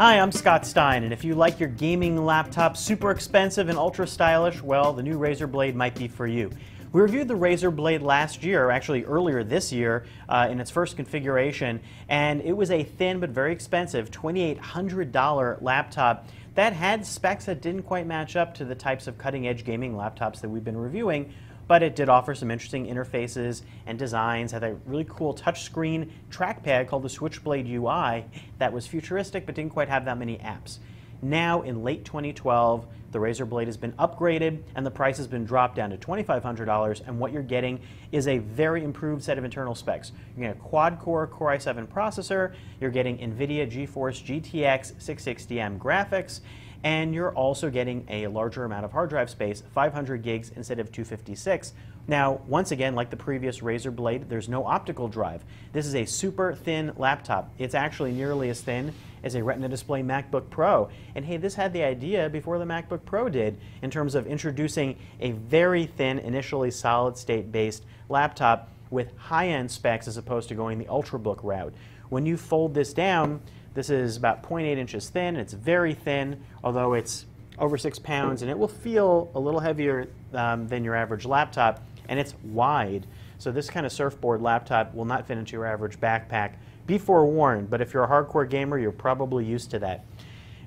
Hi, I'm Scott Stein, and if you like your gaming laptop super expensive and ultra stylish, well, the new Razer Blade might be for you. We reviewed the Razer Blade last year, or actually earlier this year, in its first configuration, and it was a thin but very expensive $2,800 laptop that had specs that didn't quite match up to the types of cutting-edge gaming laptops that we've been reviewing, but it did offer some interesting interfaces and designs. Had a really cool touchscreen trackpad called the Switchblade UI that was futuristic but didn't quite have that many apps. Now, in late 2012, the Razer Blade has been upgraded and the price has been dropped down to $2,500, and what you're getting is a very improved set of internal specs. You're getting a quad-core Core i7 processor, you're getting NVIDIA GeForce GTX 660M graphics, and you're also getting a larger amount of hard drive space, 500 gigs instead of 256. Now, once again, like the previous Razer Blade, there's no optical drive. This is a super thin laptop. It's actually nearly as thin as a Retina display MacBook Pro. And hey, this had the idea before the MacBook Pro did in terms of introducing a very thin, initially solid-state based laptop with high-end specs as opposed to going the Ultrabook route. When you fold this down, this is about 0.8 inches thin. It's very thin, although it's over 6 pounds, and it will feel a little heavier than your average laptop, and it's wide. So this kind of surfboard laptop will not fit into your average backpack. Be forewarned, but if you're a hardcore gamer, you're probably used to that.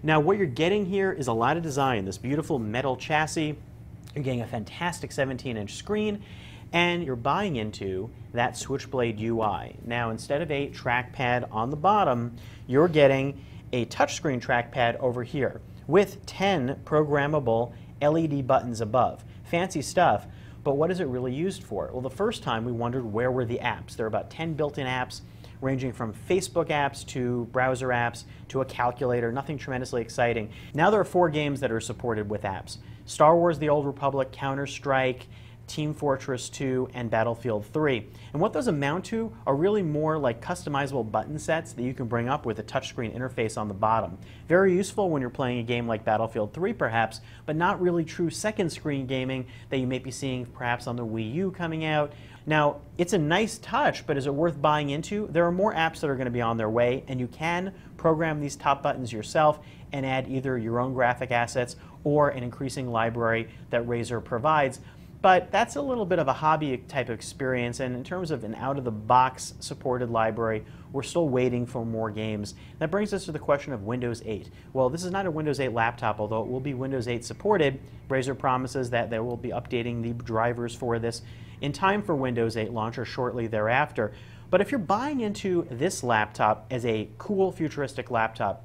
Now, what you're getting here is a lot of design. This beautiful metal chassis, you're getting a fantastic 17-inch screen, and you're buying into that Switchblade UI. Now, instead of a trackpad on the bottom, you're getting a touchscreen trackpad over here with 10 programmable LED buttons above. Fancy stuff, but what is it really used for? Well, the first time we wondered where were the apps. There are about 10 built-in apps ranging from Facebook apps to browser apps to a calculator, nothing tremendously exciting. Now there are 4 games that are supported with apps: Star Wars: The Old Republic, Counter-Strike, Team Fortress 2, and Battlefield 3. And what those amount to are really more like customizable button sets that you can bring up with a touchscreen interface on the bottom. Very useful when you're playing a game like Battlefield 3 perhaps, but not really true second screen gaming that you may be seeing perhaps on the Wii U coming out. Now, it's a nice touch, but is it worth buying into? There are more apps that are going to be on their way, and you can program these top buttons yourself and add either your own graphic assets or an increasing library that Razer provides. But that's a little bit of a hobby type of experience, and in terms of an out-of-the-box supported library, we're still waiting for more games. That brings us to the question of Windows 8. Well, this is not a Windows 8 laptop, although it will be Windows 8 supported. Razer promises that they will be updating the drivers for this in time for Windows 8 launch or shortly thereafter. But if you're buying into this laptop as a cool futuristic laptop,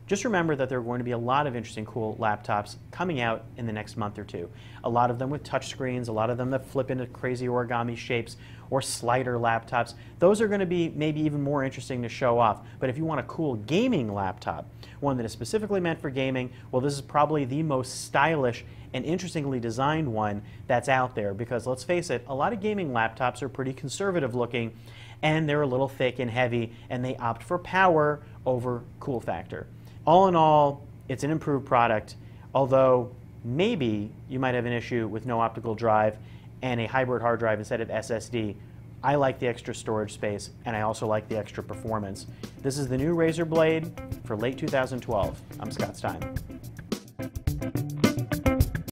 just remember that there are going to be a lot of interesting cool laptops coming out in the next month or two. A lot of them with touch screens, a lot of them that flip into crazy origami shapes or slider laptops. Those are going to be maybe even more interesting to show off. But if you want a cool gaming laptop, one that is specifically meant for gaming, well, this is probably the most stylish and interestingly designed one that's out there, because let's face it, a lot of gaming laptops are pretty conservative looking and they're a little thick and heavy, and they opt for power over cool factor. All in all, it's an improved product, although maybe you might have an issue with no optical drive and a hybrid hard drive instead of SSD. I like the extra storage space, and I also like the extra performance. This is the new Razer Blade for late 2012. I'm Scott Stein.